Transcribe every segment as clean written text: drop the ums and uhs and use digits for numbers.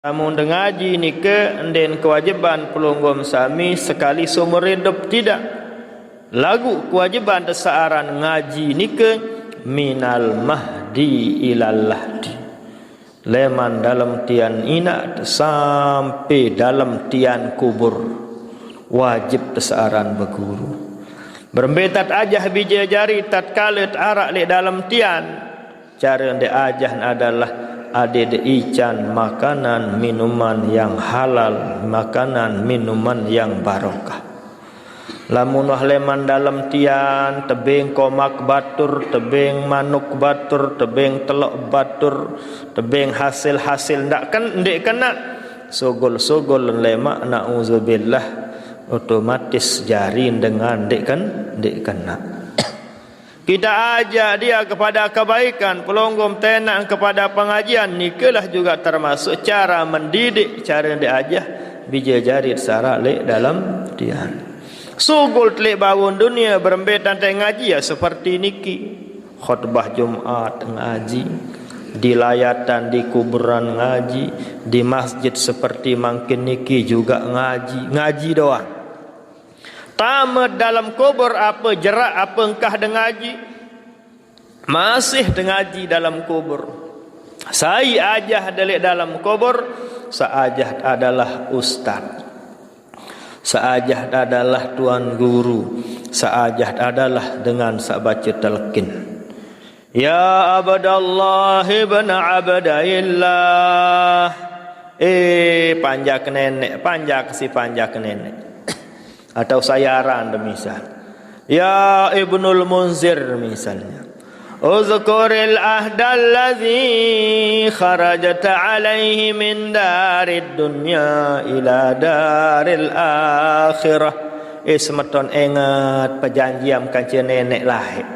Namun dengaji ni ke enden kewajiban pelunggum sami sekali seumur hidup tidak. Lagu kewajiban desaaran ngaji ni ke minal mahdi ilal lahdi. Leman dalam tian ina sampai dalam tian kubur. Wajib desaaran berguru. Berbetat ajah bija jari tatkala arak le dalam tian. Cara de ajah adalah ade ican makanan minuman yang halal, makanan minuman yang barokah. Lamun leman dalam tian tebing komak batur, tebing manuk batur, tebing telok batur, tebing hasil-hasil ndak kena sogol-sogol lemak nauzubillah otomatis jari dengan dek kena. Kita ajak dia kepada kebaikan, pelonggom tenak kepada pengajian. Nikalah juga termasuk cara mendidik, cara diajah bija jari sarak lek dalam tian. Sugul telik bangun dunia berembetan teng ngaji ya seperti niki. Khutbah Jumat ngaji, di layatan di kuburan ngaji, di masjid seperti mangkin niki juga ngaji doang. Tamat dalam kubur apa jerak apa engkah dengaji masih dengaji dalam kubur. Saya ajah delik dalam kubur, seajah adalah ustaz, seajah adalah tuan guru, seajah adalah dengan sabaca talqin. Ya abdallah ibn abdaillah, panjak nenek, panjak si panjak nenek. Atau sayaran misal. Ya Ibnul Munzir misalnya. Uzkuril ahdal ladzi kharajta alaihi min darid dunya ila daril akhirah. Semeton ingat perjanjian kanca nenek lahir.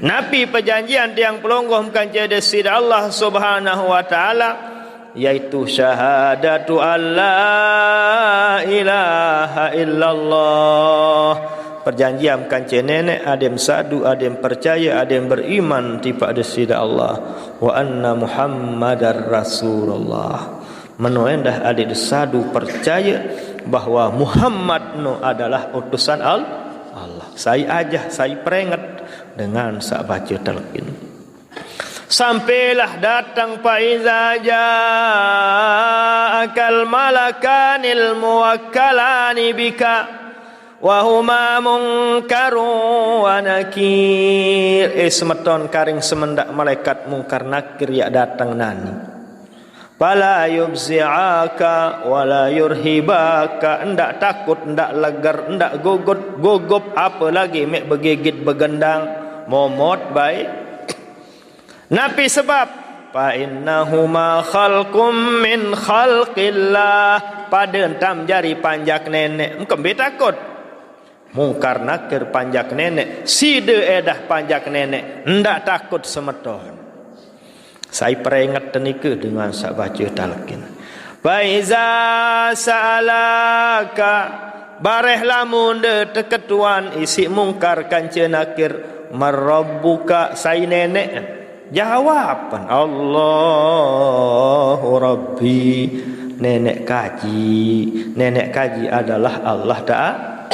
Nabi perjanjian yang pelonggom kanca desid Allah Subhanahu wa taala yaitu syahadatu alla ilaha illallah. Perjanjian kanca nenek adem sadu, adem percaya, adem beriman tiba desida Allah wa anna Muhammadar Rasulullah. Menuendah adem sadu percaya bahwa Muhammad no adalah utusan Allah. Saya ajah, saya peringat dengan sak baca talqin. Sampailah datang faiza ja'akal malakanil muwakkalani bika wa huma munkarun wa nakir. Semeton karing semendak malaikat mungkar nakir ya datang nani. Fala yubzi'aka wa la yurhibaka. Ndak takut, ndak legar, ndak gugup apa lagi mek begigit begendang momot baik. Nabi sebab fa innahuma khalqum min khalqillah. Pada entam jari panjak nenek engkau takut mungkar nakir panjak nenek, side edah panjak nenek ndak takut semeton. Saya peringat tenika dengan sak baca talqin. Fa iza sa'alaka bareh lamun de teketuan isi mungkar kanca nakir marabbuka sai nenek. Jawapan Allahu Rabbi. Nenek kaji adalah Allah Ta'ala.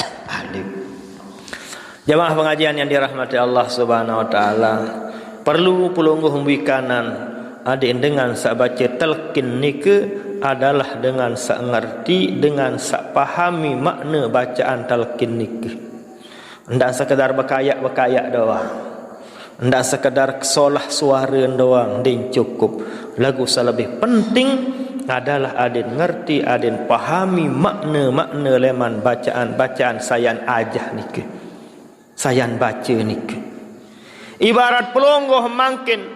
Jamaah pengajian yang dirahmati Allah Subhanahu wa taala, perlu pelungguh mbikanan adin dengan sak baca talqin nike adalah dengan sak ngerti, dengan sak pahami makna bacaan talqin nike. Ndak sekedar bekayak doang. Ndak sekedar solah suara doang din cukup. Lagu selebih penting adalah adin ngerti, adin pahami makna leman bacaan sayan ajah niki. Sayan baca niki. Ibarat pelonggoh mangkin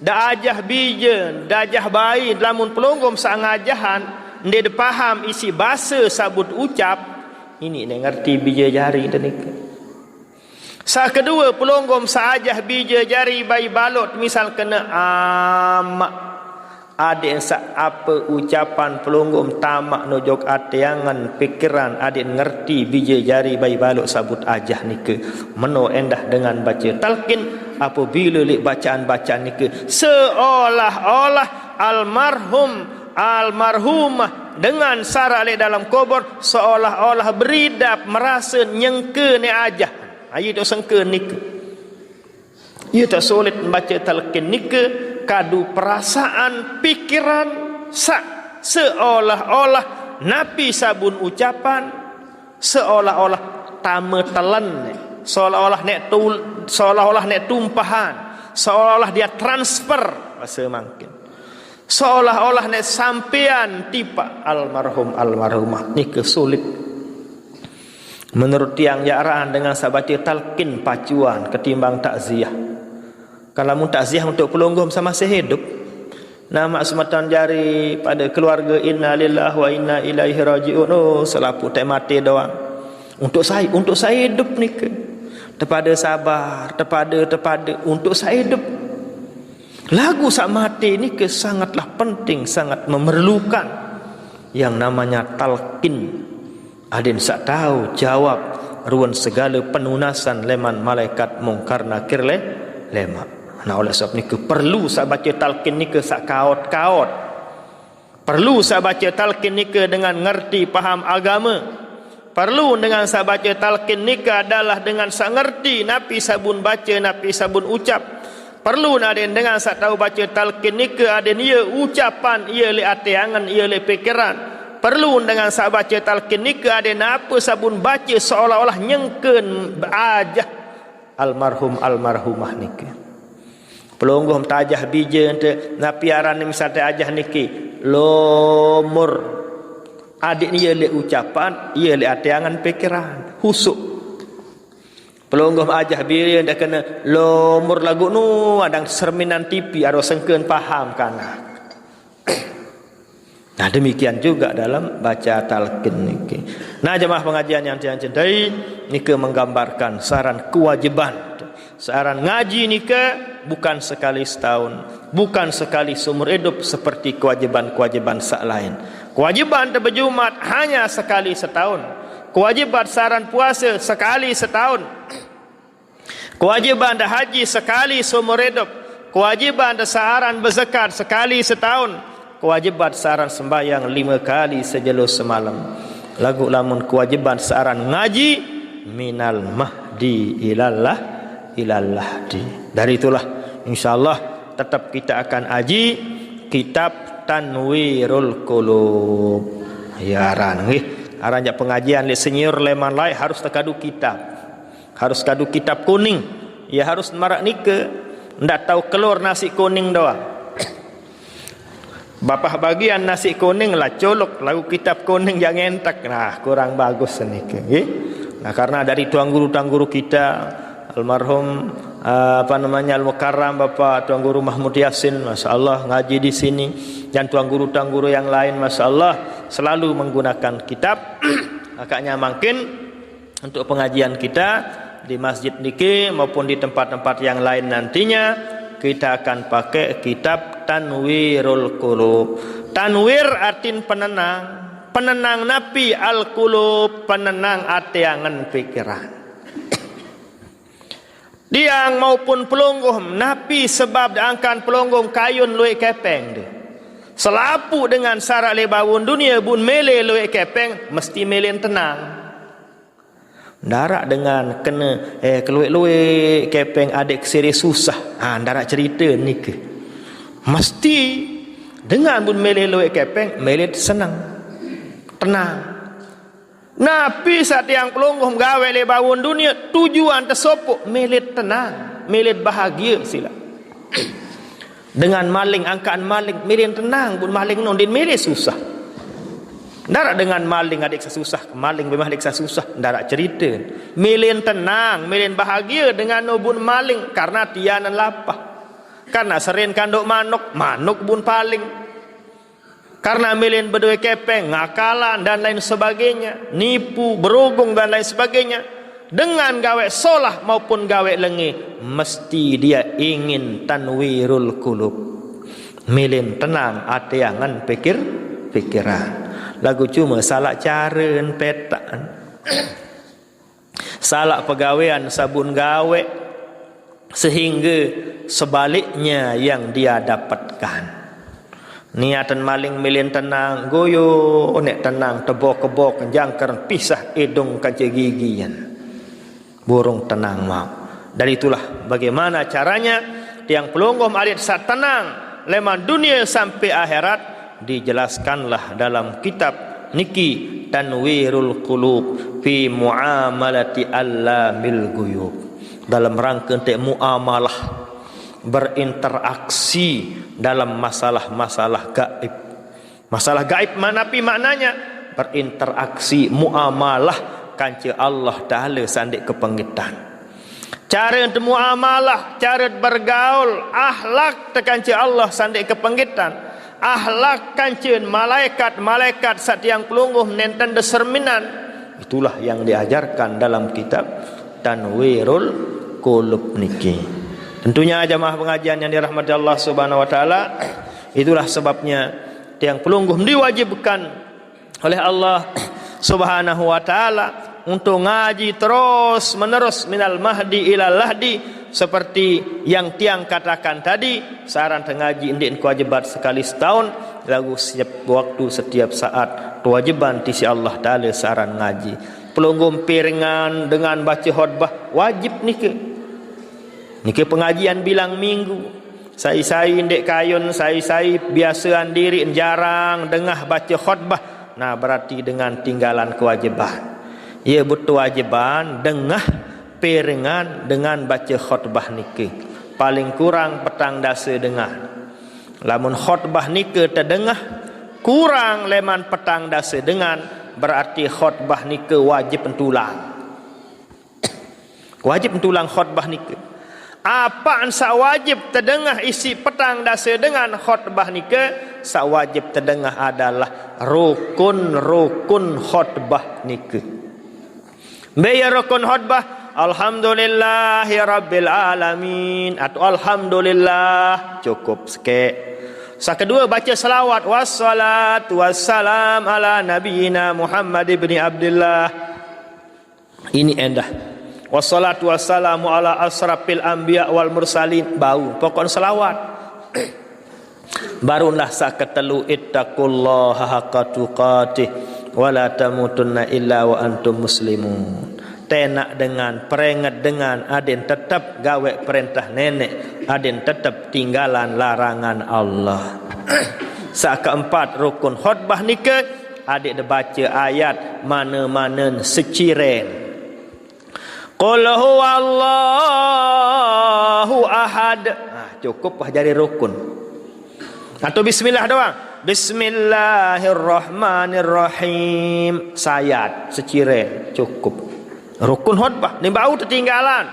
da ajah bija, da ajah bayi lamun pelonggom sang ajahan ndek paham isi bahasa sabut ucap ini ngerti bija jari niki. Sa kedua pelonggom saajah bija jari bayi balot misal kena amak adik sa apa ucapan pelonggom tamak nojok atiangan pikiran adik ngerti bija jari bayi balot sabut ajah nike meno endah dengan baca talqin. Apabila lek bacaan-bacaan nike seolah-olah almarhum almarhumah dengan sara le dalam kubur seolah-olah beridap merasa nyengke ni ajah. Ayu tu sengke nika. Ia tak sulit membaca talqin nika kadu perasaan pikiran seolah-olah napi sabun ucapan seolah-olah tama telan seolah-olah nek tumpahan seolah-olah dia transfer bahasa mungkin seolah-olah nek sampean tipa almarhum almarhumah ni kesulit menurut tiang jaraan dengan sabaca talqin pacuan ketimbang takziah. Kalau mun takziah untuk pelonggom sama masih hidup nama sematan jari pada keluarga inna lillahi wa inna ilaihi raji'un selapu tak mati doang untuk saya hidup ni ke terpada sabar terpada untuk saya hidup lagu sak mati ni ke sangatlah penting sangat memerlukan yang namanya talqin adin sak tahu jawab ruan segala penunasan leman malaikat mungkar nakir lemak. Nah oleh sebab ni perlu sak baca talqin ni sak kaot-kaot. Perlu sak baca talqin ni dengan ngerti faham agama. Perlu dengan sak baca talqin ni adalah dengan sak ngerti napi sabun baca napi sabun ucap. Perlu aden dengan sak tahu baca talqin ni aden ia ucapan ia le ati angan ia le pikiran. Perlu dengan sak baca talqin ni aden apa sabun baca seolah-olah nyengkeun ajah almarhum almarhumah ni pelonggom tajah bija ente napi aran misalnya ajah niki lomur adik ni ia le ucapan ia le atiangan pikiran husuk pelonggom ajah bija dah kena lomur lagu nu adang serminan tipi aro sengkeun paham kana. Nah demikian juga dalam baca talqin niki. Nah jemaah pengajian yang cintai niki menggambarkan saran kewajiban saran ngaji nika bukan sekali setahun, bukan sekali seumur hidup seperti kewajiban-kewajiban sak lain. Kewajiban berjumat hanya sekali setahun. Kewajiban saran puasa sekali setahun. Kewajiban dah haji sekali seumur hidup. Kewajiban dah saran berzakat sekali setahun. Kewajiban saran sembahyang 5 kali sejelo semalam. Lagu lamun kewajiban saran ngaji minal mahdi ilallah di. Dari itulah insyaallah tetap kita akan aji kitab Tanwirul Qulub. Ya aran nggih. Aran jak pengajian le senior leman lai harus tekadu kitab. Harus kadu kitab kuning. Ya harus marak nike ndak tahu keluar nasi kuning doang. Bapah bagian nasi kuning lah colok lagu kitab kuning yang entak. Nah kurang bagus nike nggih. Nah karena dari tuan guru kita almarhum Al-Mukarram Bapak Tuan Guru Mahmud Yasin, masya-Allah ngaji di sini, dan tuan guru yang lain masya-Allah selalu menggunakan kitab. Agaknya mungkin untuk pengajian kita di masjid niki maupun di tempat-tempat yang lain nantinya kita akan pakai kitab Tanwirul Qulub. Tanwir artin penenang napi al-qulub, penenang atiangan pikiran. Diang maupun pelonggom napi sebab diangkan pelonggom kayun luik kepeng dia. Selapu dengan syarat lebawun dunia bun mele luik kepeng mesti melen tenang. Darak dengan kena keluik-luik kepeng adik seri susah. Darak cerita ni ke. Mesti dengan bun mele luik kepeng mele senang. Tenang. Napi saat yang pelonggom gawe lebawun dunia tujuan tersopok melit tenang, melit bahagia sila. Dengan maling angkaan maling melit tenang pun maling nondin melit susah. Darak dengan maling adik sesusah, maling memang adik sesusah, darak cerita. Melit tenang, melit bahagia dengan nobun maling karena tianan lapah. Karena seren kanduk manuk bun paling. Karena milin berdua kepeng, ngakalan dan lain sebagainya, nipu, berugung dan lain sebagainya. Dengan gawe solah maupun gawe lengi, mesti dia ingin tanwirul qulub. Milin tenang atiangan pikiran. Lagu cuma salah cara petaan. Salah pegawaian sabun gawe sehingga sebaliknya yang dia dapatkan. Niatan maling milin tenang goyo nek tenang tebok-kebok jangker pisah hidung kaca gigian. Burung tenang mau. Dan itulah bagaimana caranya tiang pelonggom alit saat tenang leman dunia sampai akhirat dijelaskanlah dalam kitab niki Tanwirul Qulub fi muamalati allamil ghuyub. Dalam rangka untuk muamalah berinteraksi dalam masalah-masalah gaib. Masalah gaib mana pi maknanya? Berinteraksi muamalah kanca Allah Ta'ala sandik kepengitan. Cara untuk muamalah, cara bergaul, akhlak tekanca Allah sandik kepengitan. Akhlak kanca malaikat satiang pelungguh nenten deserminan. Itulah yang diajarkan dalam kitab Tanwirul Qulub niki. Tentunya jamaah pengajian yang dirahmati Allah Subhanahu wa taala, itulah sebabnya tiang pelungguh diwajibkan oleh Allah Subhanahu wa taala untuk ngaji terus menerus minal mahdi ilal lahdi, seperti yang tiang katakan tadi, saran ngaji indin kewajiban sekali setahun, lagu setiap waktu setiap saat kewajiban tisi Allah taala saran ngaji. Pelungguh piringan dengan baca khutbah wajib nih. Niki pengajian bilang minggu. Saya ndek kayun, saya biasaan diri jarang dengah baca khutbah. Nah, berarti dengan tinggalan kewajiban. Ya butuh wajiban dengah piringan dengan baca khutbah niki. Paling kurang petang dasa dengah. Lamun khutbah niki terdengah kurang leman petang dasa dengan, berarti khutbah niki wajib pentulang. Wajib pentulang khutbah niki. Apa sa wajib terdengar isi petang dasa dengan khutbah nike? Sa wajib terdengar adalah rukun khutbah nike. Bayar rukun khutbah alhamdulillahi rabbil alamin atau alhamdulillah cukup sikit. Sa kedua baca selawat wassalatu wassalam ala nabiyina Muhammad ibni Abdullah. Ini endah. Wassalatu wassalamu ala asrafil anbiya wal mursalin. Bau pokok selawat. Barulah sakatelu ittaqullaha haqqa tuqatih wa la tamutunna illa wa antum muslimun. Tenak dengan peringat dengan aden tetap gawe perintah nenek, aden tetap tinggalan larangan Allah. Sa keempat rukun khutbah nikah adik baca ayat mana-mana seciren. Qul huwallahu ahad. Cukup jadi rukun. Atau bismillah doang. Bismillahirrahmanirrahim. Sayat secire cukup. Rukun khutbah ni bau tertinggalan.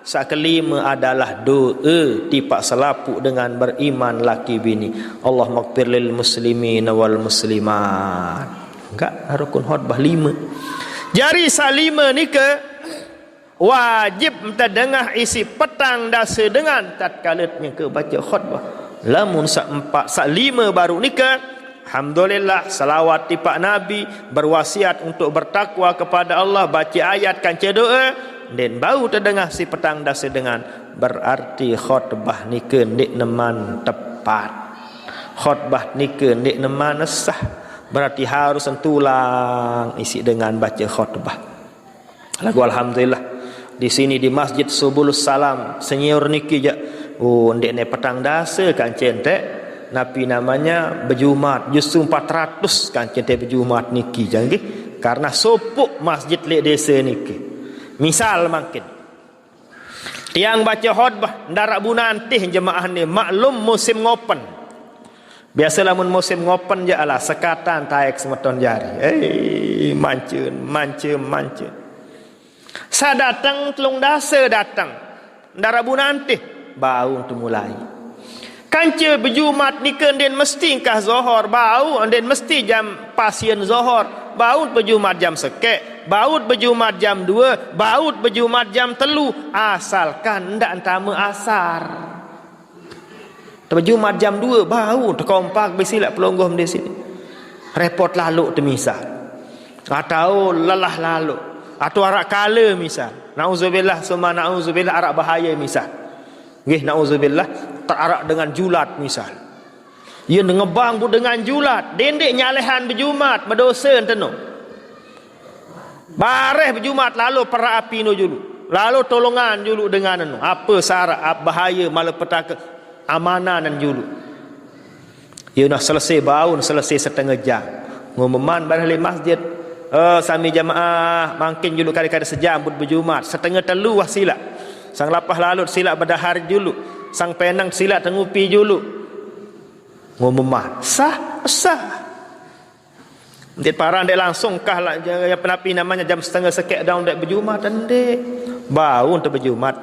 Kelima adalah doa tipak selapu dengan beriman laki bini. Allah maghfir lil muslimin wal muslimat. Enggak rukun khutbah 5. Jari salima ni ke wajib terdengar isi petang dasa dengan tatkalatnya ke baca khutbah. Lamun sak 5 baru nikah, alhamdulillah salawat tipak nabi, berwasiat untuk bertakwa kepada Allah, baca ayat kanca doa, dan bau terdengar si petang dasa dengan, berarti khutbah nikah ndik neman tepat. Khutbah nikah ndik neman sah, berarti harus tulang isi dengan baca khutbah. Lagu alhamdulillah di sini di Masjid Subulus Salam senior niki je. Oh ndek ne petang dasa kan centek napi namanya berjumat justru 400 kan centek berjumat niki jangan karena sopuk masjid lek desa niki. Misal makin tiang baca khutbah ndarak bunantih jemaah ni maklum musim ngopen. Biasalah mun musim ngopen je alah sekatan taek semeton jari. Mancun. Sa datang telung dasa datang darabu nanti bau untuk mulai kanca berjumat nikah den mesti kah zuhur bau den mesti jam pasien zuhur baut berjumat jam sekek baut berjumat jam 2 baut berjumat jam 3 asalkan ndak antama asar berjumat jam 2 bau terkompak bersilap pelonggoh di sini repot lalu temisal atau lelah lalu atau arak kala misal na'udzubillah summa na'udzubillah arak bahaya misal nggih na'udzubillah terarak dengan julat misal Ia ngebang bu dengan julat. Dendek nyalehan berjumat. Berdosa tenu. Bareh berjumat lalu para api nu julu. Lalu tolongan julu dengan nu. Apa syarat bahaya malapetaka amanan julu. Ia nak selesai baun selesai setengah jam. Ngumuman balik masjid. Sami jamaah mungkin julu kali-kali sejam buat berjumat. Setengah telu wah silap. Sang lapah lalut silap berdahar julu. Sang penang silap tengupi julu. Ngumuman sah. Dia parang dia langsung kah lah yang penapi namanya jam setengah sekek daun dek berjumat dan dek bau untuk berjumat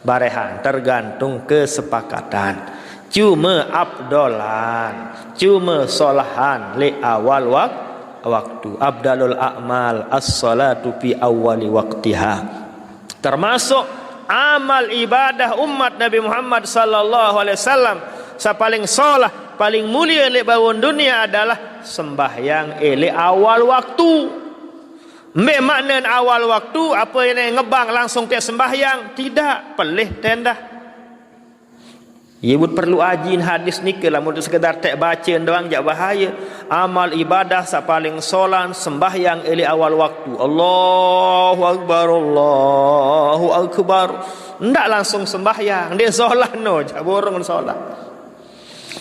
barehan tergantung kesepakatan. Cuma abdolan, cuma solahan li awal waktu. Abdalul a'mal as-salatu fi awali waqtiha. Termasuk amal ibadah umat Nabi Muhammad sallallahu alaihi wasallam paling solah, paling mulia oleh bawon dunia adalah sembahyang oleh awal waktu. Makna awal waktu apa yang ngebang langsung tiap sembahyang tidak, pelih tendah. Ia pun perlu ajin hadis ni ke lah, mudah sekedar tak baca doang jak bahaya. Amal ibadah paling solan sembahyang oleh awal waktu. Allahu akbar, Allahu akbar. Ndak langsung sembahyang, dia solat no, jak borong solat.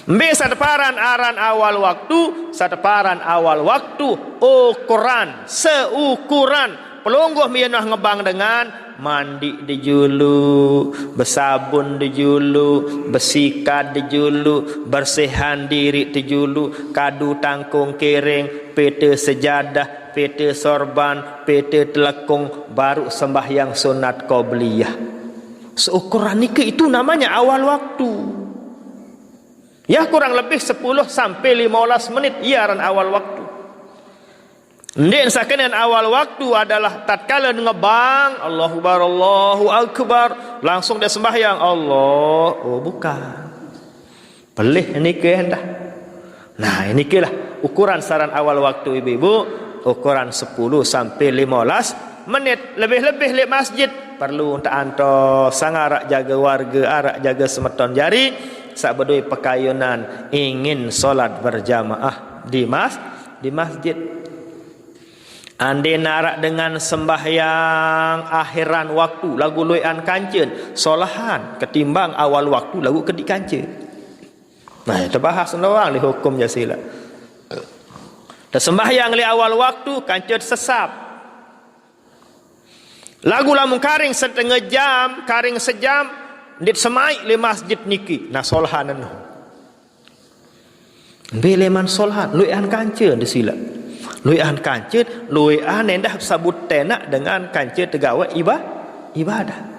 Mbe sateparan aran awal waktu, sateparan awal waktu ukuran, seukuran pelungguh mianah ngebang dengan mandi di julu, bersabun di julu, bersikat di julu, bersihan diri di julu, kadu tangkung kering, pete sejadah, pete sorban, pete telekung, baru sembahyang sunat qobliyah. Seukuran nikah itu namanya awal waktu. Ya kurang lebih 10 sampai 15 menit iaran awal waktu. Ndek sakanan awal waktu adalah tatkala ngebang Allahu akbar, Allahu akbar, langsung dia sembahyang Allah. Oh bukan. Pelih ini ke hendak. Nah ini ke lah ukuran saran awal waktu ibu-ibu, ukuran 10 sampai 15 menit. Lebih-lebih lek masjid perlu untuk anto sangarak jaga warga, arak jaga semeton jari. Sak berdui pekayunan ingin solat berjamaah di masjid. Ande narak dengan sembahyang akhiran waktu lagu loian kancen solahan ketimbang awal waktu lagu kedik kancen. Nah kita bahas doang di hukum jasila. Dan sembahyang li awal waktu kancen sesap. Lagu lamun karing setengah jam, karing sejam dit semai le masjid niki nah solhanan beleman solhan luian kancen di sila luian kancen luian endah sabut tenak dengan kancen tegawa ibadah.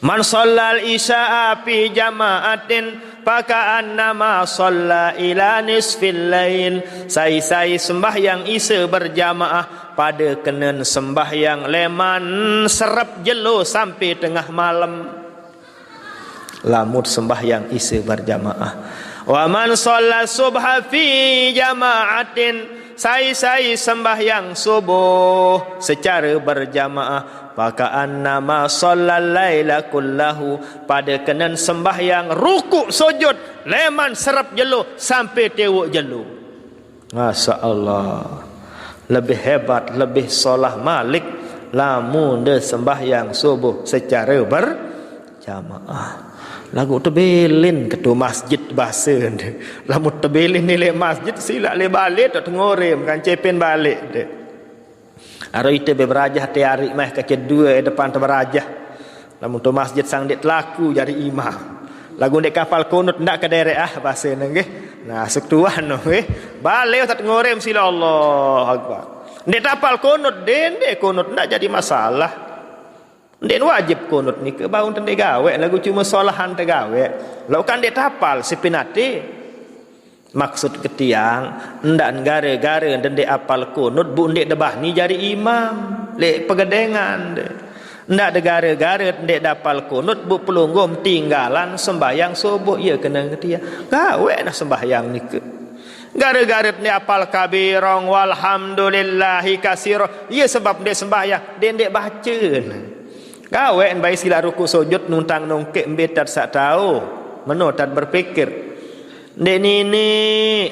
Man shallal isya'a fi jama'atin faka'annama shalla ila nisfil lail. Sai sembahyang isya berjamaah pada kenen sembahyang leman serap jelo sampai tengah malam. Lamut sembahyang isya berjamaah. Wa man shalla subha fi jama'atin, sai sembahyang subuh secara berjamaah, maka annama shallal laila kullahu, pada kenan sembahyang rukuk sujud leman serap jelo sampai tewuk jelo. Masya-Allah, lebih hebat, lebih solah Malik lamun de sembahyang subuh secara berjamaah. Lagu tebelin ketua masjid bahasa dia. Lamun tebelin ni le masjid silak le balik tak tengorem kan cepen balik dia. Aro ite be berajah te ari mah ke kedua depan te berajah. Lamun tu masjid sang dit laku jadi imam. Lagu dek kapal kunut ndak ke daerah bahasa nggih. Nah sektuan no nggih. Balik tak tengorem sila Allah Akbar. Dek kapal kunut dek kunut ndak jadi masalah. Ndek wajib kunut ni ke bau tende gawe lagu cuma solahan te gawe. Lau kan dek tapal sipinati. Maksud ketiang ndak gare-gare ndek apal kunut bu ndek debah ni jadi imam lek pegedengan de. Ndak de gare-gare ndek dapal kunut bu pelunggum tinggalan sembahyang subuh ia kena ketiang. Gawe nah sembahyang ni ke. Gara-gara ni apal kabirong walhamdulillahi kasiro. Ia sebab dia sembahyang dia baca. Gawe baik sila ruku sujud nuntang nongkek mbetat sak tahu. Menotat berpikir. Dek ni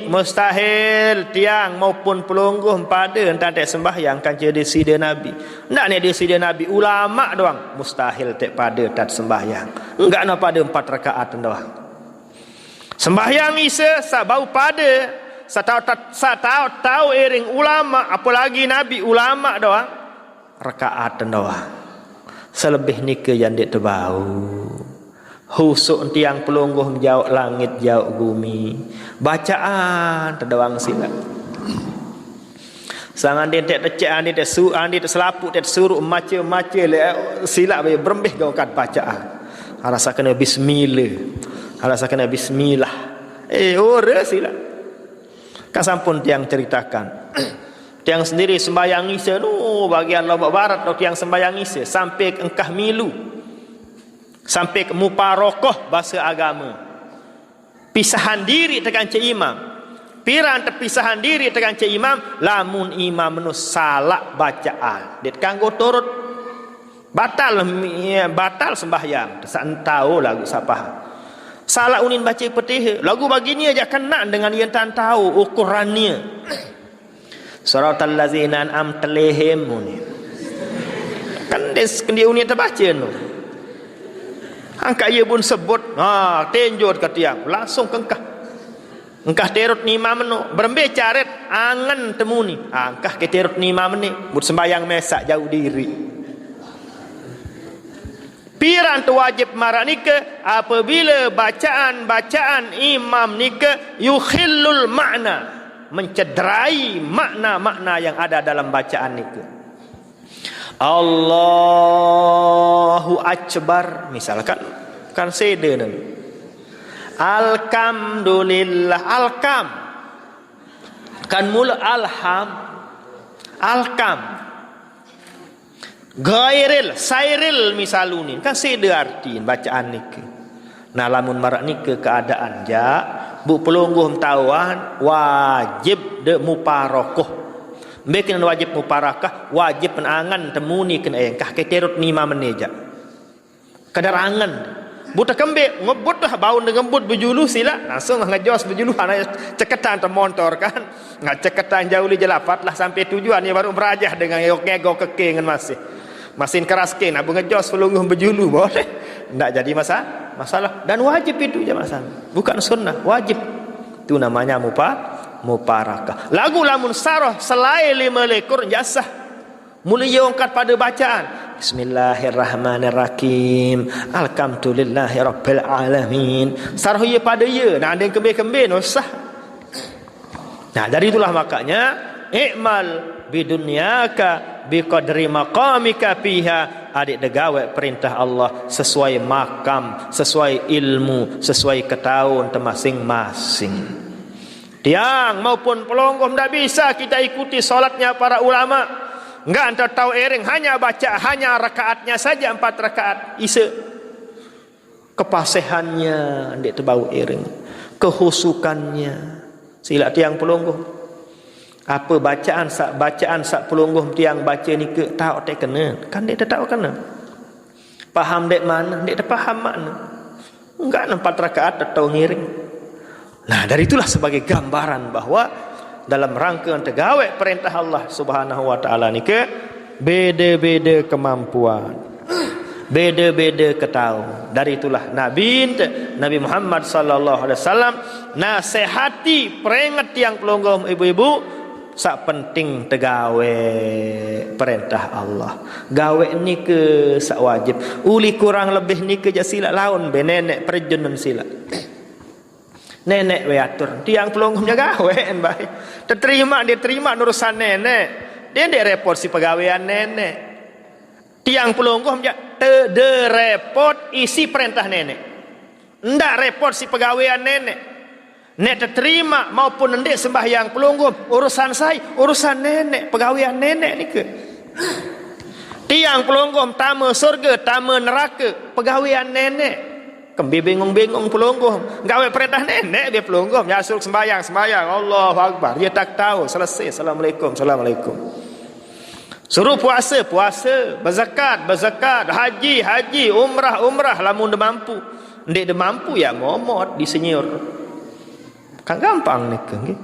mustahil tiang maupun pelungguh pada entah tak sembahyang kan jadi sida Nabi. Nak ni dia sida Nabi ulama doang mustahil tak pada tak sembahyang. Enggak nak pada 4 rakaat doang. Sembahyang isa sa bau pada sa tahu iring ulama apalagi Nabi ulama doang rakaat doang. Selebih ni ke yang dia terbau. Husuk tiang pelungguh jauh langit jauh bumi. Bacaan terdoang silap. Sangan dia tak tecek andi tak su andi tak selaput tak suruh maca silap berembih kau kat bacaan. Rasa kena bismillah. Rasa kena bismillah. Ora silap. Kan sampun tiang ceritakan. Tiang sendiri sembahyang isya bagian Lombok Barat tiang sembahyang isya sampai engkah milu. Sampai ke muparokoh bahasa agama. Pisahan diri tekan cik imam. Piran terpisahan diri tekan cik imam. Lamun imam menus salah bacaan. Dia kanggo turut. Batal sembahyang. Tak tahu lagu siapa. Salah unin baca petih. Lagu begini aja kena dengan yang tak tahu ukurannya. Suratal lazina an'amta alaihim. Kan dia unin terbaca tu. Angkat ia pun sebut tenjur ke tiang langsung kengkah engkah terut ni imam no berembe caret angan temu ni angkah ke terut ni imam ni but sembayang mesak jauh diri piran tu wajib marah ni ke apabila bacaan imam ni ke yukhillul makna mencederai makna-makna yang ada dalam bacaan ni ke Allahu Akbar misalkan kan sede ni alhamdulillah alkam kan mula alkam gairil sairil misalunin kan sede arti bacaan ni ke nah lamun marak ni ke keadaan bu pelungguh tawan wajib de muparokoh Mekin wajib muparakah, wajib penangan temuni kena engkah keterut 5 menit je. Kadarangan. Buta kembik ngebut dah bau dengan ngebut berjulu sila langsung ngejos berjulu anak ceketan termontor kan. Nggak ceketan jauh li jelafat lah sampai tujuan dia baru berajah dengan ngego keke dengan masin keras ke nak ngejos pelungguh berjulu boleh. Ndak jadi masalah dan wajib itu je masalah. Bukan sunnah, wajib. Itu namanya muparakah. Lagu lamun sarah selain 5 lekor jasah mulia angkat pada bacaan Bismillahirrahmanirrahim Alhamdulillahi Rabbil Alamin sarah ia pada ia nah ada yang kembir-kembir usah. Nah dari itulah makanya i'mal bidunyaka biqadri maqamika fiha adik degawai perintah Allah sesuai makam sesuai ilmu sesuai ketahuan masing-masing. Tiang maupun pelonggoh tidak bisa kita ikuti solatnya para ulama. Enggak anda tahu ering hanya baca hanya rakaatnya saja 4 rakaat isa. Kepasehannya ndak terbau ering. Kehusukannya. Sila tiang pelonggoh. Apa bacaan sak pelonggoh tiang baca ni ke tahu tak kena. Kan dia tak tahu kena. Faham dek mana? Dek faham makna. Enggak 4 rakaat atau ngiring. Nah dari itulah sebagai gambaran bahawa dalam rangka tegawai perintah Allah Subhanahu wa taala ni ke beda-beda kemampuan, beda-beda ketahuan. Dari itulah Nabi Muhammad sallallahu alaihi wasallam nasihati peringat yang pelonggoh ibu-ibu sak penting tegawai perintah Allah. Gawe ni ke sak wajib. Uli kurang lebih ni ke jasila laun be nenek perjunan sila. Nenek we atur tiang pelonggoh jaga we baik dia terima urusan nenek dia ndak repot si pegawaian nenek tiang pelonggoh de repot isi perintah nenek ndak repot si pegawaian nenek nek terima maupun ndak sembahyang pelonggoh urusan saya urusan nenek pegawaian nenek ni ke tiang pelonggoh tama surga tama neraka pegawaian nenek kembi bingung-bingung pelonggoh gawe perintah nenek dia pelonggoh ya suruh sembahyang Allahu akbar dia tak tahu selesai assalamualaikum suruh puasa berzakat haji umrah lamun dia mampu ndak dia mampu ya momot disenyur Kan gampang nika nggih.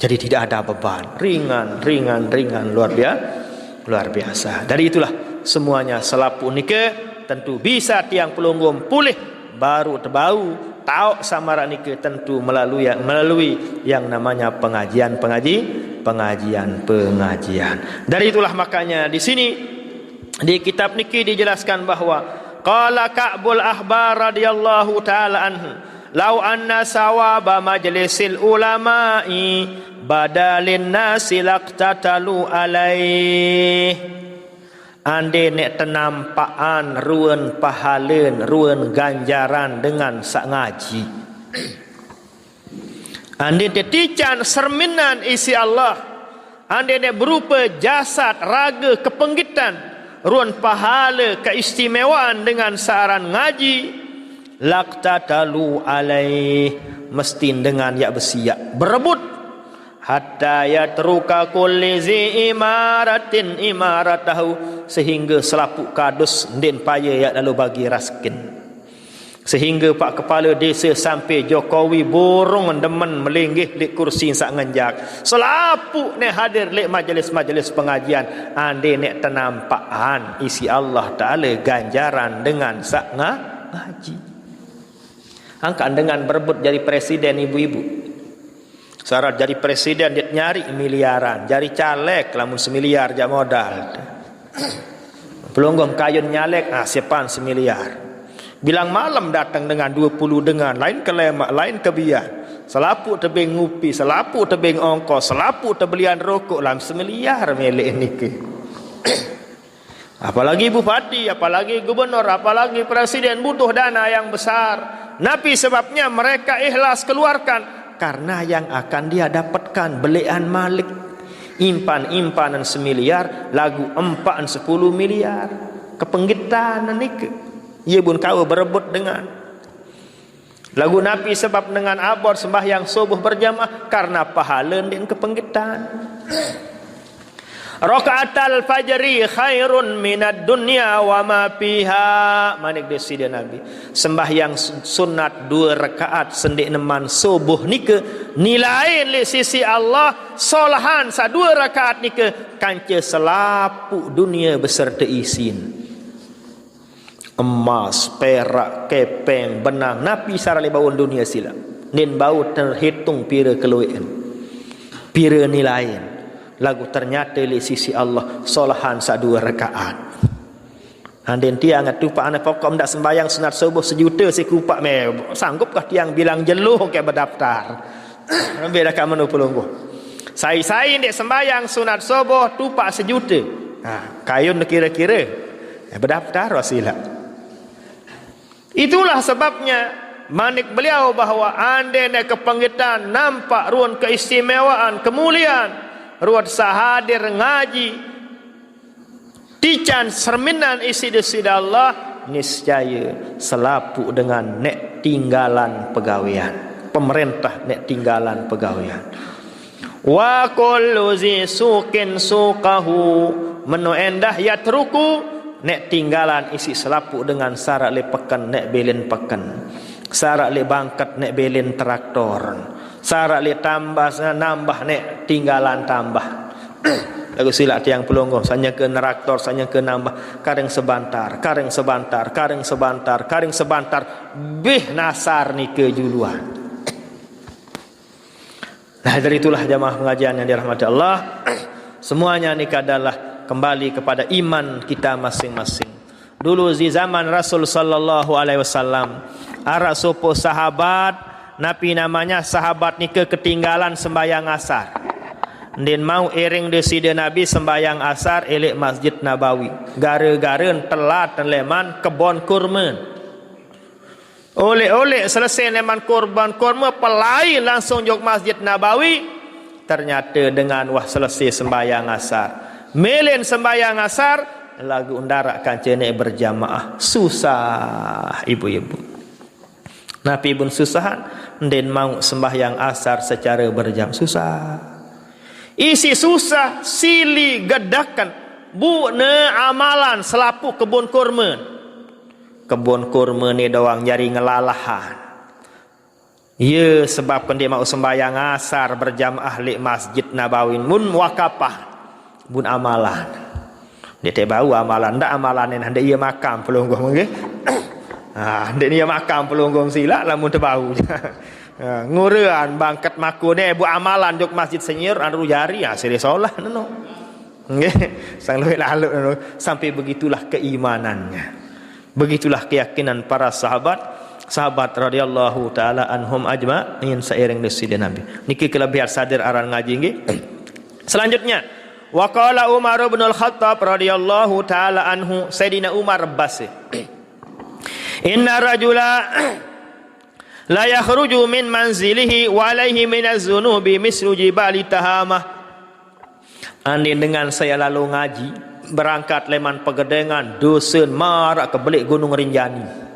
Jadi tidak ada beban, ringan luar biasa. Dari itulah semuanya selapu nika tentu bisa tiang pelunggum pulih baru terbau tahu samara nika tentu melalui yang namanya pengajian. Dari itulah makanya di sini di kitab niki dijelaskan bahwa qala Ka'bul Ahbar radhiyallahu taala anhu lau anna sawaba majlisil ulama'i badalin nasi laqtatalu alaih. Ande nek tenampaan ruan pahaleun ruan ganjaran dengan sak ngaji. Ande tetican serminan isi Allah. Ande nek berupa jasad raga kepenggitan ruan pahala keistimewaan dengan saran ngaji laqtatalu alaih, mesti dengan yak bersiap berebut hatta yatruka kulli zi imaratin imaratahu, sehingga selapuk kadus ndin paya yak lalu bagi raskin, sehingga pak kepala desa sampai Jokowi borong demen melinggih di kursi sak ngenjak selapuk nek hadir lek majlis-majlis pengajian ande nek tenampaan isi Allah taala ganjaran dengan sak ngaji. Angkat dengan berebut jadi presiden ibu-ibu. Syarat jadi presiden dia nyari miliaran, jadi caleg lamun semiliar jak modal. Pelunggum kayun nyalek siapan semiliar. Bilang malam datang dengan 20 dengan lain kelemak, lain kebian. Selapuk tebing ngupi, selapuk tebing ongkos, selapuk tebelian rokok lam semiliar milik niki. Apalagi bupati, apalagi gubernur, apalagi presiden butuh dana yang besar. Nabi sebabnya mereka ikhlas keluarkan karena yang akan dia dapatkan belian malik impan-impanan semiliar lagu 4-10 miliar kepenggitan niki. Ia pun kau berebut dengan lagu Nabi sebab dengan abad sembahyang subuh berjamaah karena pahala dan kepenggitan. Rakaatul fajri khairun minad dunya wa ma fiha. Manik desida Nabi. Sembahyang sunat 2 rakaat sendik neman subuh nika nilai li sisi Allah solahan sa 2 rakaat nika kanca selapuk dunia beserta isin. Emas, perak, kepeng, benang, Nabi sarali bawon dunia sila. Nin bau terhitung pira keluian. Pira nilaian. Lagu ternyata li sisi Allah solahan sa 2 rakaat. Andin tiang atu pak anak pokok ndak sembayang sunat subuh 1 juta si kupak me. Sanggupkah tiang bilang jeluh ke berdaftar? Beda ka menu pelunggu. Sai-sai ndek sembayang sunat subuh tupak 1 juta. Kayun kira-kira berdaftar wasila. Itulah sebabnya manik beliau bahwa ande nek kepenggitan nampak ruan keistimewaan kemuliaan ruat sahadir ngaji tican serminan isi desida Allah niscaya selapuk dengan nek tinggalan pegawaian pemerintah nek tinggalan pegawaian wa kullu zi suqin suqahu menu endah yatruku nek tinggalan isi selapuk dengan syarat le pekan nek belin pekan syarat le bangkat nek belin traktor syarat li tambah nambah nek tinggalan tambah. Lagu silat tiang pelungguh sanya ke neraktor sanya ke nambah kareng sebantar bih nasar ni ke juluan. Nah dari itulah jamaah pengajian yang dirahmati Allah. Semuanya ni adalah kembali kepada iman kita masing-masing. Dulu di zaman Rasul sallallahu alaihi wasallam ara sopo sahabat Nabi namanya sahabat ni ketinggalan sembayang asar. Din mau iring desida Nabi sembayang asar elek Masjid Nabawi. Gara-gara telat leman kebon kurma. Oleh selesai leman kurma pelai langsung jog Masjid Nabawi. Ternyata dengan selesai sembayang asar. Melen sembayang asar lagu undarak kancene berjamaah. Susah ibu-ibu. Nabi pun susahan dan mau sembahyang asar secara berjam susah. Isi susah sili gedakan bu ne amalan selapuk kebun kurma. Kebun kurma ni doang nyari ngelalahan. Ya sebab dia mau sembahyang asar berjamaah li Masjid Nabawi mun wakafah bun amalan. Dia tak bau amalan ndak amalan hendak ia makam pelunggong nggih. Hendak dia makam pelunggong sila lamun tebau. Ngurean bangkat maku ni buat amalan jok masjid senyir anu jari seri solah no. Nggih, sang luwih lalu sampai begitulah keimanannya. Begitulah keyakinan para sahabat radhiyallahu taala anhum ajma'in seiring dengan Nabi. Niki kelebihan sadir aran ngaji nggih. Selanjutnya, wa qala Umar bin Al-Khattab radhiyallahu taala anhu, Sayyidina Umar basi. Inna rajula la yakhruju min manzilihi wa alaihi minaz-zunubi mislu jibali tahamah. Andin dengan saya lalu ngaji berangkat leman pegedengan dusun marak ke belik gunung Rinjani.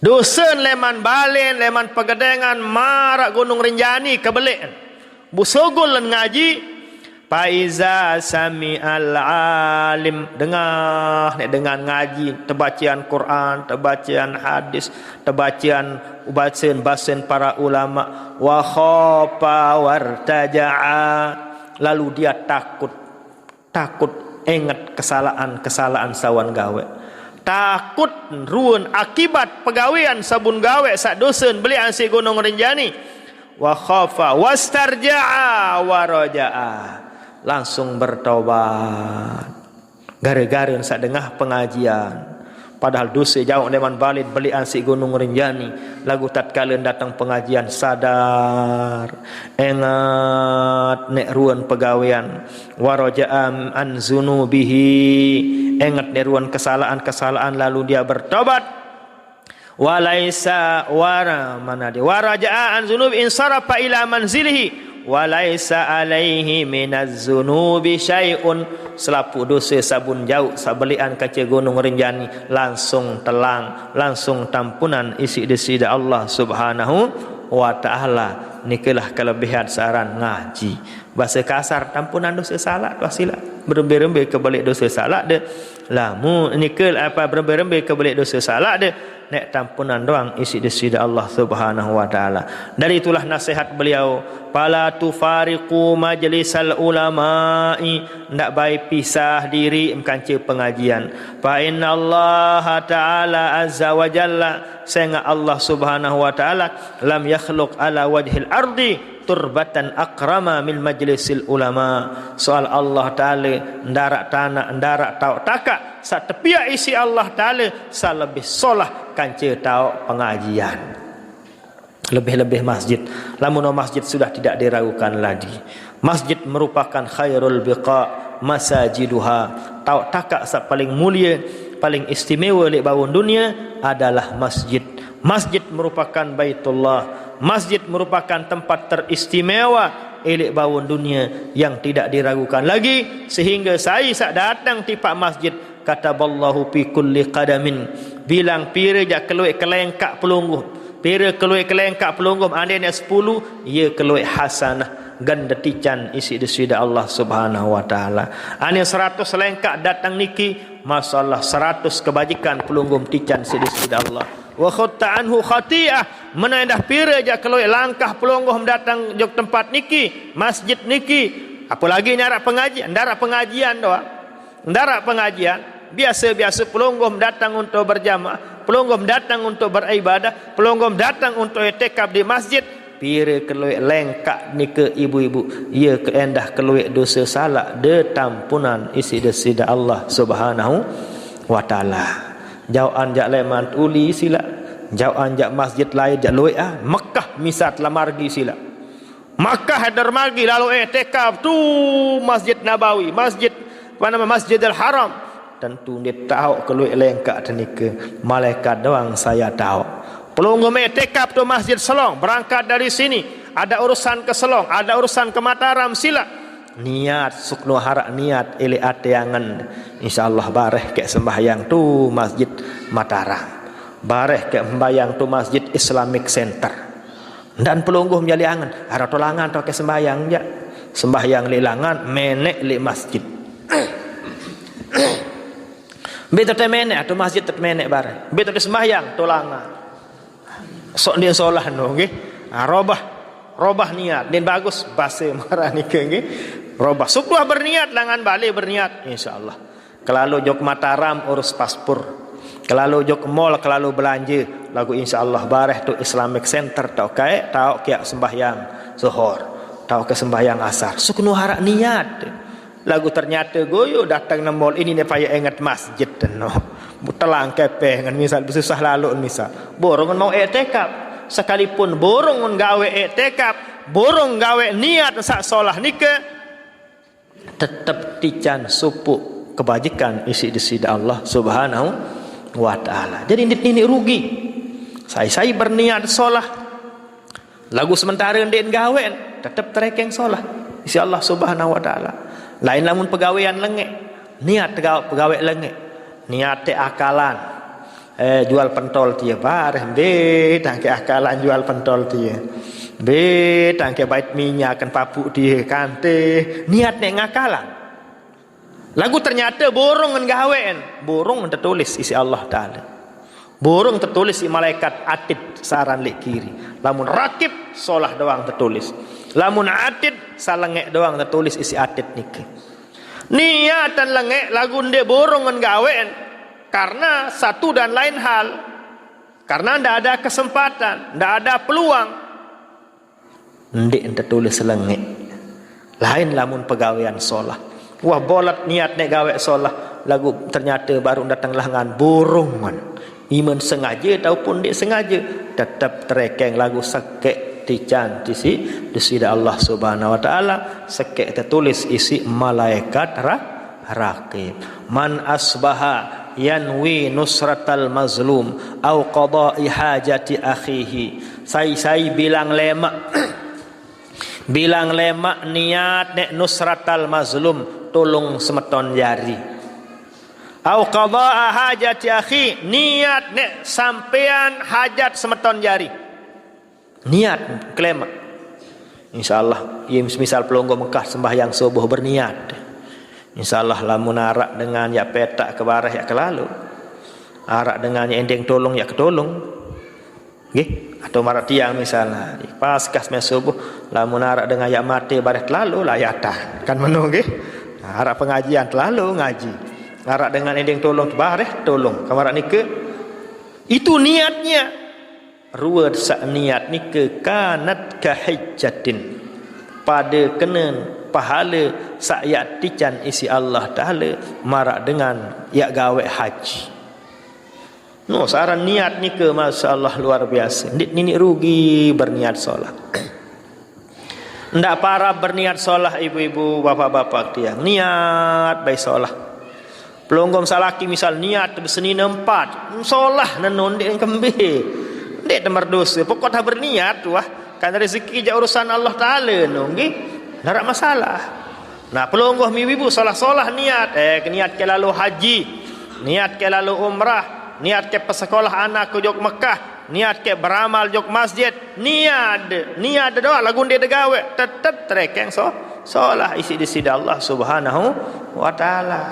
Dusun leman balen leman pegedengan marak gunung Rinjani ke belik. Busogol lan ngaji faiza sami al-alim dengan ngaji terbacaan Quran, terbacaan hadis, terbacaan bacaan para ulama wa khafa wartaja'a, lalu dia takut ingat kesalahan sawan gawe, takut ruun akibat pegawean sabun gawe sak dosen beli ansi gunung Rinjani, wa khafa wastarja'a wa raja'a, langsung bertobat gara-gara sak dengah pengajian. Padahal dosa jauh leman balik beli ansi gunung Rinjani, lagu tatkala datang pengajian sadar ingat nek ruan pegawean waraja'am an zunubihi, ingat nek ruan kesalahan lalu dia bertobat. Walaisa wara mana dia waraja'a an zunubi insarafa ila manzilihi walaisa alaihi minaz zunubi syai'un, selapu dosa sabun jauh sabelian kaca gunung Rinjani langsung telang, langsung tampunan isi desida Allah Subhanahu wa taala. Nikalah kelebihan saran ngaji. Bahasa kasar tampunan dosa salah wasila berembe-rembe ke balik dosa salah de. Lamu nikal apa berembe-rembe ke balik dosa salah de, nek tampunan doang isi desida Allah Subhanahu wa taala. Dari itulah nasihat beliau, fala tufariqu majlisal ulama'i, ndak baik pisah diri mkanci pengajian. Fa inna Allah taala azza wa jalla, sehingga Allah Subhanahu wa taala lam yakhluq ala wajhil ardi turbatan akrama min majlisil ulama. Soal Allah taala ndarak tanah ndarak tau taka sa tepia isi Allah taala sa lebih solah kanca tau pengajian. Lebih-lebih masjid. Lamun masjid sudah tidak diragukan lagi. Masjid merupakan khairul biqa masajiduha. Tau taka sa paling mulia, paling istimewa di bawah dunia adalah masjid. Masjid merupakan baitullah. Masjid merupakan tempat teristimewa elik bawon dunia yang tidak diragukan lagi, sehingga saya sak datang tipak masjid kataballahu fi kulli qadamin, bilang pira jak keluik kelengkak pelungguh, pira keluik kelengkak pelungguh andainya 10 ia keluik hasanah ganda tican isi desida Allah Subhanahu wa taala. Ane 100 lengkak datang niki masalah 100 kebajikan pelunggum tican isi desida Allah. Wa khutta anhu khati'ah, menendah pira jak keluik langkah pelungguh datang jok tempat niki masjid niki, apalagi nyarak pengajian, ndarak pengajian doa, ndarak pengajian biasa-biasa pelungguh datang untuk berjamaah, pelungguh datang untuk beribadah, pelungguh datang untuk i'tikaf di masjid, pira keluik lengkak nike ibu-ibu ia keendah keluik dosa salah de tampunan isi desida Allah Subhanahu wa taala. Jauhan jak leman uli sila, jauhan jak masjid lain jak luik Mekah misat lamargi sila, Makkah hadar margi lalu i'tikaf tu Masjid Nabawi, masjid apa nama Masjidil Haram. Tentu dia tahu keluik lengkak tenika malaikat doang saya tahu. Pelunggu i'tikaf tu Masjid Selong, berangkat dari sini ada urusan ke Selong, ada urusan ke Mataram sila. Niat sukno harak niat ili ateangan insyaallah bareh ke sembahyang tu Masjid Mataram, bareh ke sembahyang tu Masjid Islamic Center. Dan pelungguh menjaliangan arah tolangan to ke sembahyang ja, sembahyang lilangan menek li masjid. Betul te menek atau masjid te menek bareh, betul te sembahyang tolangan. sok dia solah no nggih. Robah niat dan bagus bahasa marah ni nggih. Robah sudah berniat langan balik berniat insyaallah. Kelalu jok Mataram urus paspor. Kelalu jok mall kelalu belanja lagu insyaallah bareh tu Islamic Center tau kae tau kiak sembahyang zuhur. Tau ke sembahyang asar. Suknu harak niat. Lagu ternyata goyo datang nang mall ini ne payah ingat masjid no. Telang kepeh ngan misal susah lalu misal. Borong mau i'tikaf sekalipun borong gawe i'tikaf, borong gawe niat sak solah nike tetap tican supuk kebajikan isi di sida Allah Subhanahu wa taala. Jadi ini rugi. Saya berniat solah. Lagu sementara ndek gawe tetap terekeng solah isi Allah Subhanahu wa taala. Lain lamun pegawaian lengek, niat pegawai lengek, niat te akalan, jual pentol dia bareh be tangke akalan jual pentol dia, be tangke bait minyak kan papuk dia kante, niat nek ngakalan. Lagu ternyata borong ngegawean, borong tertulis isi Allah Taala, borong tertulis si malaikat atid saran lek kiri, lamun rakib solah doang tertulis. Lamun atid salengek doang tertulis isi atid niki. Niatan lengek lagu ndek borong gawean karena satu dan lain hal. Karena ndak ada kesempatan, ndak ada peluang. Ndek tertulis lengek. Lain lamun pegawaian solah. Wah bolat niat nek gawe solah lagu ternyata baru datang lengan borongan. Iman sengaja ataupun ndek sengaja tetap terekeng lagu sekek tican di sida Allah Subhanahu wa taala sekek tertulis isi malaikat raqib. Man asbaha yanwi nusratal mazlum au qada'i hajati akhihi. Saya bilang lemak bilang lemak niat nek nusratal mazlum tolong semeton jari. Au qada'a hajati akhi niat nek sampean hajat semeton jari. Niat klema insyaallah ia misal pelonggo Mekah sembahyang subuh berniat insyaallah lamun arak dengan ya petak ke barah ya kelalu arak dengan ya endeng tolong ya ketolong nggih atau marak tiang misalnya pas kasme subuh lamun arak dengan ya mati barah lalu layatan kan menu nggih arak pengajian terlalu ngaji arak dengan endeng tolong barah tolong kamarak nike itu niatnya. Ruwet sak niat ni kanat kahijjatin pada kenen pahala sak yak tican isi Allah Taala marak dengan yak gawe haji. No saran niat ni masyaallah luar biasa. Ndik rugi berniat solat. Ndak para berniat solat ibu-ibu bapak-bapak tiang niat baik solat. Pelonggom salaki misal niat berseni 4 solat nanon dik kembe. Dek temar dosa pokok dah berniat wah kan rezeki je urusan Allah Taala no nggih ndak masalah. Nah pelonggoh ibu solah-solah niat niat ke lalu haji, niat ke lalu umrah, niat ke pesekolah anak ke jog Mekah, niat ke beramal jog masjid, niat doa lagu ndek gawe tetep terekeng solah isi di sida Allah Subhanahu wa taala.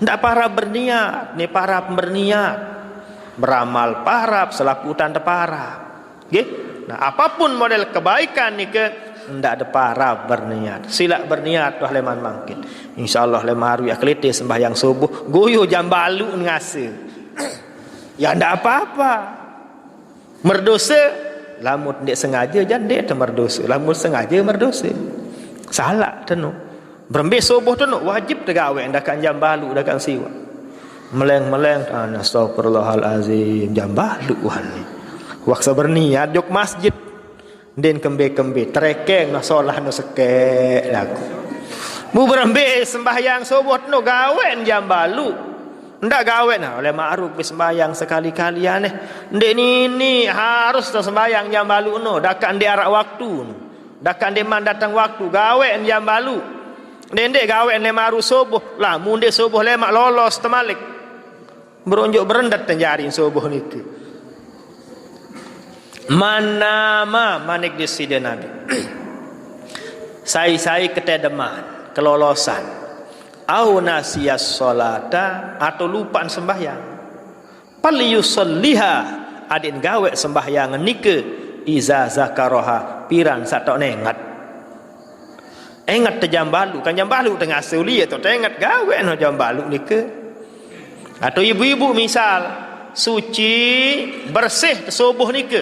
Ndak para berniat, ni para berniat beramal parap selaputan teparap nggih. Nah apapun model kebaikan ni ndak ada parap berniat sila berniat wah leman mangkin insyaallah lemaru ya kelite sembahyang subuh goyo jam balu ngase ya ndak apa-apa merdosa lamun ndek sengaja jan ndek merdosa lamun sengaja merdosa salah tenu berembe subuh tenu wajib tegawe ndakan jam balu ndakan siwa meleng-meleng astagfirullahalazim jambah luan ni waksa berniat jok masjid den kembe-kembe terekeng nah solah no sekek lagu mu berembe sembahyang subuh no gawen jambalu ndak gawen nah oleh ma'ruf sembahyang sekali-kali aneh ndek ni harus sembahyang jambalu no dakan di arak waktu dakan di man datang waktu gawen jambalu ndek gawen le maru subuh lah munde subuh lemak lolos temalik beronjok berendat tenjari subuh niku mana manik di sida Nabi sai ketedeman kelolosan au nasiyas salata atau lupaan sembahyang pal yusalliha adik gawe sembahyang nike iza zakaroha piran satok nengat engat te jambalu kan jambalu tengah suli atau tengat gawe no jambalu nike. Atau ibu-ibu misal suci bersih subuh nike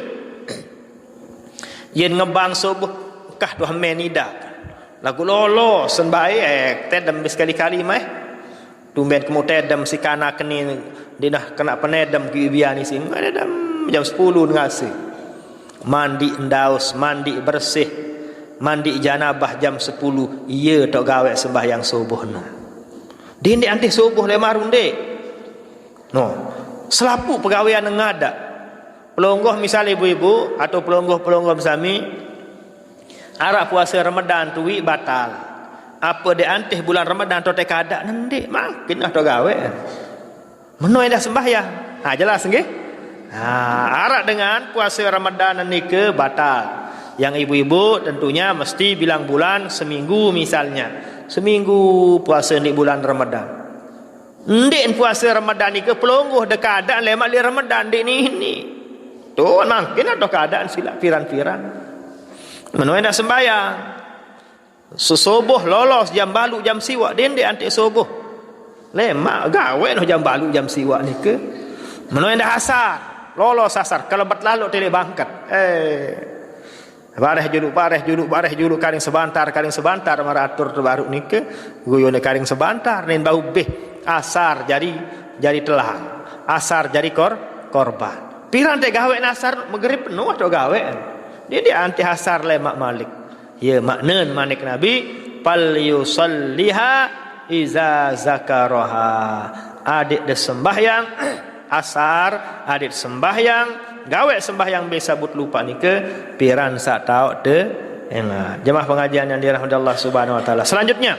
yen ngebang subuh kah tuh menida lagu lolo sembahyang tedem sekali-kali mah tumben kemu tedem si kana keni dinah kena penedem kibiani sing tedem jam 10 ngasi mandi ndaus mandi bersih mandi janabah jam 10 iya tok gawe sembahyang subuh no dindi anti subuh le marun dek no selapu pegawaian ngada pelonggoh misal ibu-ibu atau pelonggoh sami arak puasa Ramadan tuwi batal apa de antih bulan Ramadan to te kada nende makin atau gawe menoi dah sembahyang jelas nggih arak dengan puasa Ramadan nike batal. Yang ibu-ibu tentunya mesti bilang bulan seminggu misalnya seminggu puasa di bulan Ramadan ndek puasa Ramadan nike pelonggoh de keadaan lemak di Ramadan dek ni tuh makin atau keadaan sila piran-piran menoi dah sembahyang subuh lolos jam balu jam siwak dende antik subuh lemak gawe no jam balu jam siwak ni ke menoi dah asar lolos asar kalau berlalu tele bangkat bareh juluk karing sebantar maratur terbaru ni ke guyone karing sebantar nen bau beh asar jadi telah asar jadi korban piran te gawe asar magrib penuh atau gawe dia anti asar lemak malik ya maknen manik Nabi fal yusalliha iza zakaraha adik de sembahyang asar adik sembahyang gawe sembahyang biasa but lupa ni ke piran sak tau de engat jemaah pengajian yang dirahmati Allah Subhanahu wa taala. Selanjutnya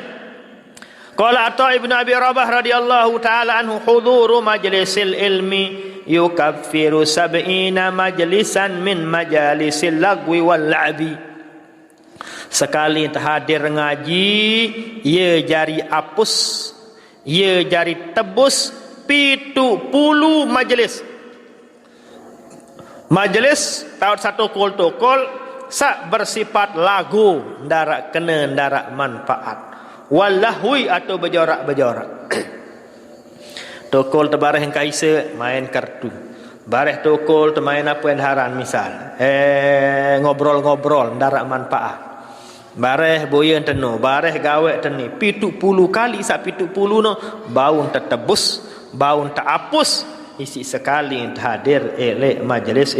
qala Atha ibn Abi Rabah radhiyallahu taala anhu huduru majlisil ilmi yukaffiru sab'ina majlisan min majalisil lagwi wal la'bi. Sekali hadir ngaji ia jari apus ia jari tebus 70 majelis tahu satu kol sak bersifat lagu ndarak kena ndarak manfaat walahwi atau bejorak tokol tebareh yang kaisa main kartu bareh tokol temain apa yang haran misal ngobrol-ngobrol ndarak manfaat bareh boyen teno bareh gawe teni 70 kali sak 70 no baun tetebus baun tak apus isi sekali hadir elek majelis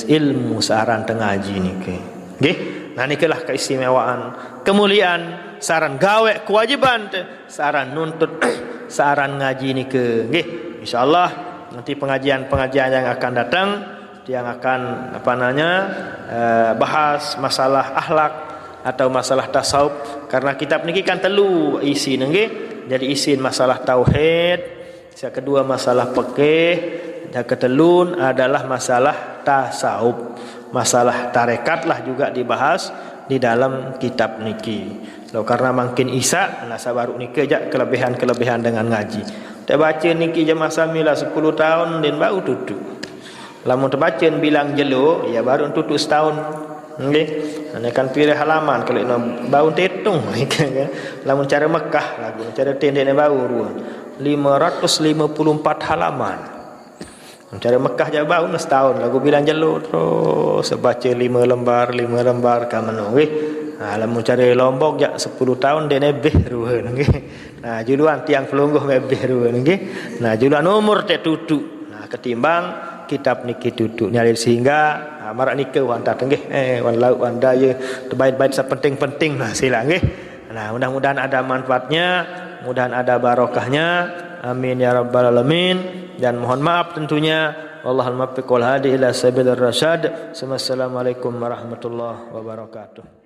ilmu saran tengaji niki nggih nah nikelah keistimewaan kemuliaan saran gawe kewajiban saran nuntut saran ngaji niki nggih insyaallah nanti pengajian yang akan datang yang akan bahas masalah akhlak atau masalah tasawuf karena kitab niki kan telu isi nggih jadi isi masalah tauhid. Yang kedua masalah fikih, yang ketelun adalah masalah tasawuf, masalah tarekat lah juga dibahas di dalam kitab niki. So, karena makin isa, nasa baru niki aja kelebihan dengan ngaji. Terbaca niki jemaah samilah 10 tahun dan baru tutup. Lamun terbaca bilang jelo, ya baru tutup setahun. Nggih, ane kan pilih halaman kalau baru tetung lamun cara Mekah lagu cara tendene baru 554 halaman. Cara Mekah je bau setahun lagu bilang jelo terus baca 5 lembar ka mano nggih. Lamun cara Lombok jak 10 tahun dia lebih ruhen nggih. Nah, juluan tiang pelungguh lebih ruhen nggih. Nah, juluan umur teh tutu. Nah, ketimbang kitab niki tutu nyari sehingga marak niki wan tak nggih wan lauk wan daya terbaik-baik sepenting-penting nah sila nggih. Nah, mudah-mudahan ada manfaatnya, mudah-mudahan ada barokahnya. Amin ya rabbal alamin. Dan mohon maaf tentunya. Wallahul muwaffiq wal hadi ila sabilir rasyad. Wassalamualaikum warahmatullahi wabarakatuh.